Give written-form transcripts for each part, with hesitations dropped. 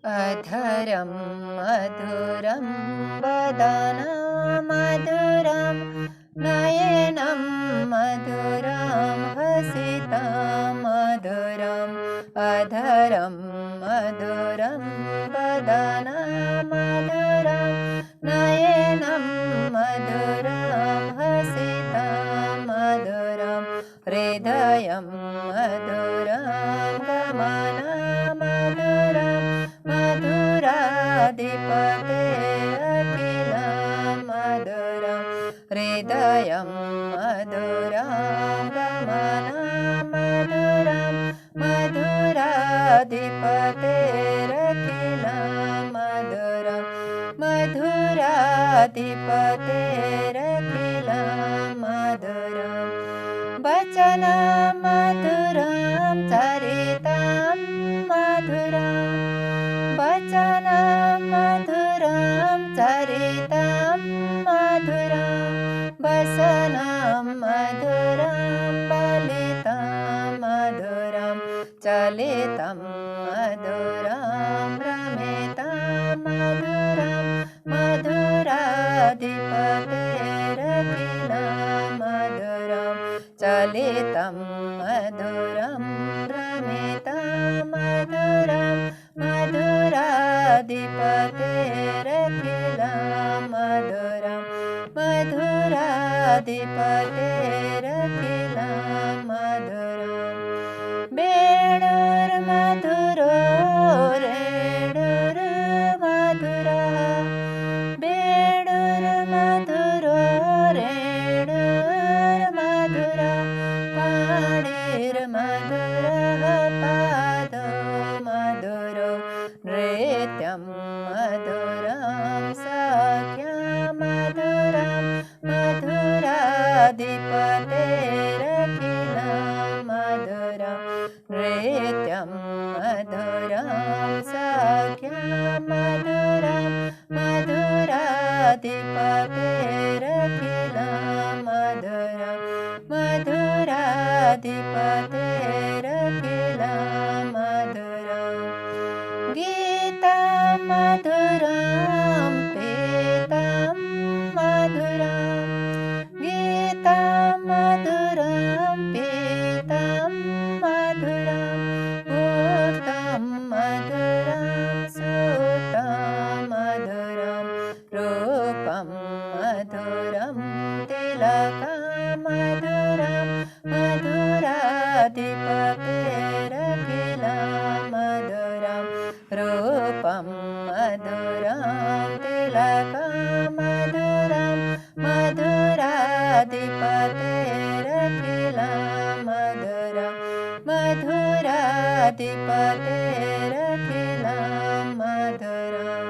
अधरं मधुरं वदनं मधुरं नयनं मधुरं हसितं मधुरम् अधरं मधुरं वदनं मधुरं नयनं मधुरं हसितं मधुरं हृदयं मधुरं गमनं मधुरं मधुराधिपते अखिलं मधुरं हृदयं मधुरं गमनं मधुरं मधुराधिपतेरखिलं मधुरं मधुराधिपतेरखिलं मधुरं वचनं मधुरं चरितं मधुरं वचनं मधुरं चरितं मधुरं वसनं मधुरं बलितं मधुरं चलितं मधुरं रमितं मधुरं मधुराधिपतेरखिलं मधुरं चलितं मधुरं रमितं मधुरं मधुराधिपतेरखिलं मधुरं मधुराधिपतेरखिलं मधुरं वेणुर्मधुरो रेणुर्मधुरः वेणुर्मधुरो रेणुर्मधुरः पाणिर्मधुरः पादो मधुरो नृत्यं मधुरं सख्यं मधुरं मधुराधिपतेरखिलं मधुरं नृत्यं मधुरं सख्यं मधुरं मधुराधिपतेरखिलं मधुरं मधुराधिपतेरखिलं मधुरं गीतं मधुरं पीतं मधुरं गीतं मधुरं पीतं मधुरं उक्तं मधुरं सुतं मधुरं रूपं मधुरं तिलकं मधुरं मधुराधिपतेरखिलं मधुरं रूपं मधुरं तिलकं मधुरं मधुराधिपतेरखिलं मधुरं मधुराधिपतेरखिलं मधुरं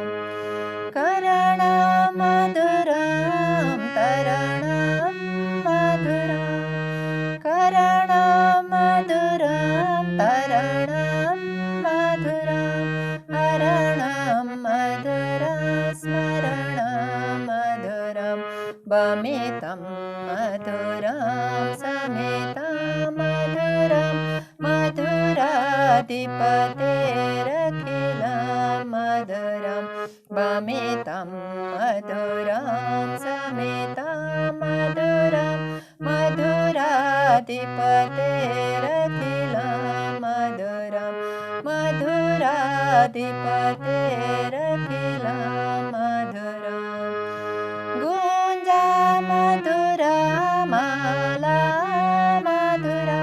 करणं मधुरं तरणं मधुरं करणं मधुरं तरणं मधुरं हरणं मधुरं स्मरणं मधुरं वमितं मधुरं समितं मधुरं मधुराधिपतेरखिलं मधुरं वमितं मधुरं समितं मधुरं मधुराधिपतेरखिलं मधुरं मधुराधिपतेरखिलं मधुरं गुञ्जा मधुरा माला मधुरा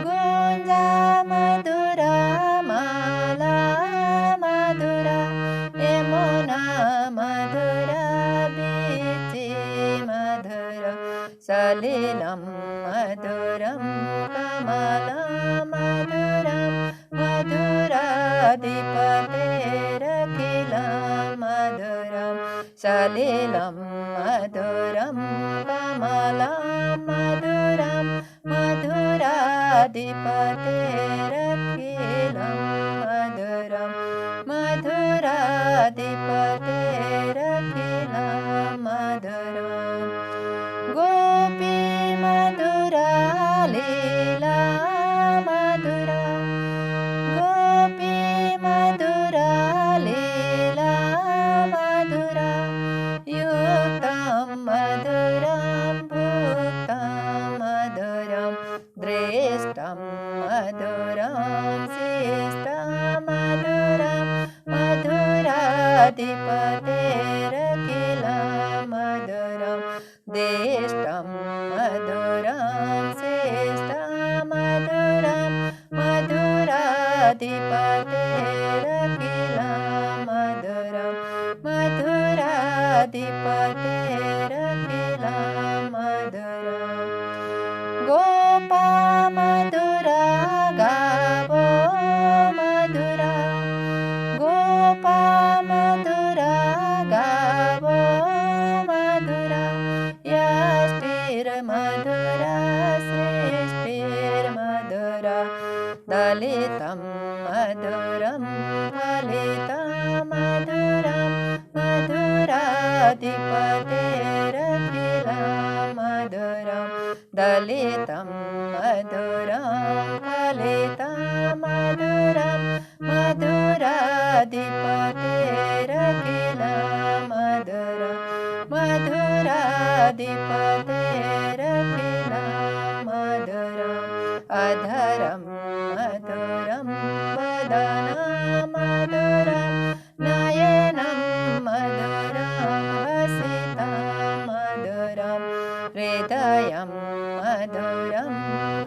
गुञ्जा मधुरा माला मधुरा यमुना मधुरा बीचि मधुरा सलिलं मधुरं कमलं मधुरं मधुराधिपतेरखिलं मधुरं सलिलं मधुरं कमलं मधुरं मधुराधिपतेरखिलं मधुरं मधुराधिपतेरखिलं मधुरं गोपी मधुरा लीला मधुरा गोपी मधुरा मधुरं दिष्टं मधुरं श्रेष्ठं मधुरं मधुराधिपतेरखिलं मधुरं मधुराधिपतेरखिलं मधुरम् गोपा मधुरा गावो मधुरा गोपा मधुरा गावो मधुरा यष्टिर्मधुरा सृष्टिर्मधुरा दलितं मधुरं फलितं मधुरं मधुराधिपतेरखिलं मधुरं दलितं मधुरं फलितं मधुरं मधुराधिपतेरखिलं मधुरं मधुराधिपतेरखिलं मधुरम् अधरं मधुरं वदनं मधुरं नयनं मधुरं हसितं मधुरं हृदयं मधुरं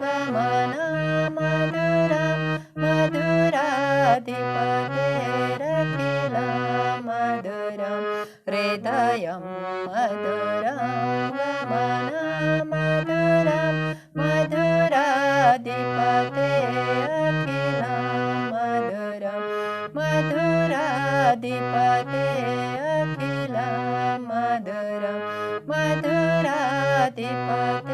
गमनं मधुरं मधुराधिपतेरखिलं मधुरं हृदयं मधुरं गमनं मधुरं मधुराधिपतेरखिलं मधुरं मधुराधिपतेरखिलं मधुरं मधुराधिपते